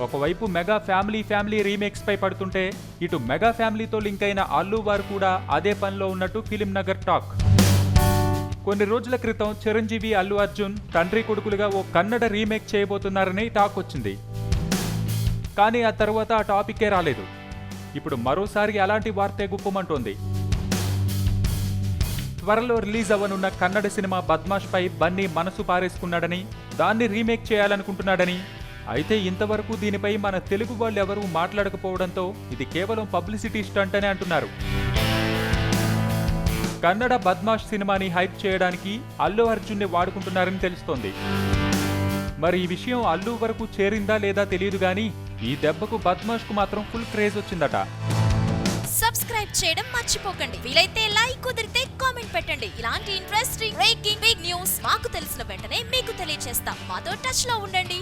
ఒకవైపు mega family remakes పై పడుతుంటే ఇటు మెగా ఫ్యామిలీతో లింక్ అయిన అల్లు వారు కూడా అదే పనిలో ఉన్నట్టు ఫిలిం నగర్ టాక్. కొన్ని రోజుల క్రితం చిరంజీవి, అల్లు అర్జున్ తండ్రి కొడుకులుగా ఓ కన్నడ రీమేక్ చేయబోతున్నారని టాక్ వచ్చింది. కానీ ఆ తర్వాత ఆ టాపిక్కే రాలేదు. ఇప్పుడు మరోసారి అలాంటి వార్తే గుప్పమంటోంది. త్వరలో రిలీజ్ అవ్వనున్న కన్నడ సినిమా బద్మాష్ పై బన్నీ మనసు పారేసుకున్నాడని, దాన్ని రీమేక్ చేయాలనుకుంటున్నాడని. అయితే ఇంతవరకు దీనిపై మన తెలుగు వాళ్ళు ఎవరూ మాట్లాడకపోవడంతో ఇది కేవలం పబ్లిసిటీ స్టంట్ అని అంటున్నారు. కన్నడ బద్మాష్ సినిమాని హైప్ చేయడానికి అల్లు అర్జున్ని వాడుకుంటున్నారని తెలుస్తోంది. మరి ఈ విషయం అల్లు వరకు చేరిందా లేదా తెలియదు గానీ ఈ దెబ్బకు బద్మాష్ కు మాత్రం ఫుల్ క్రేజ్ వచ్చిందట. సబ్స్క్రైబ్ చేయడం మర్చిపోకండి. వీలైతే లైక్, కుదిరితే కామెంట్ పెట్టండి. ఇలాంటి ఇంట్రెస్టింగ్ బ్రేకింగ్ బిగ్ న్యూస్ మాకు తెలిసిన వెంటనే మీకు తెలియజేస్తాం. మాతో టచ్ లో ఉండండి.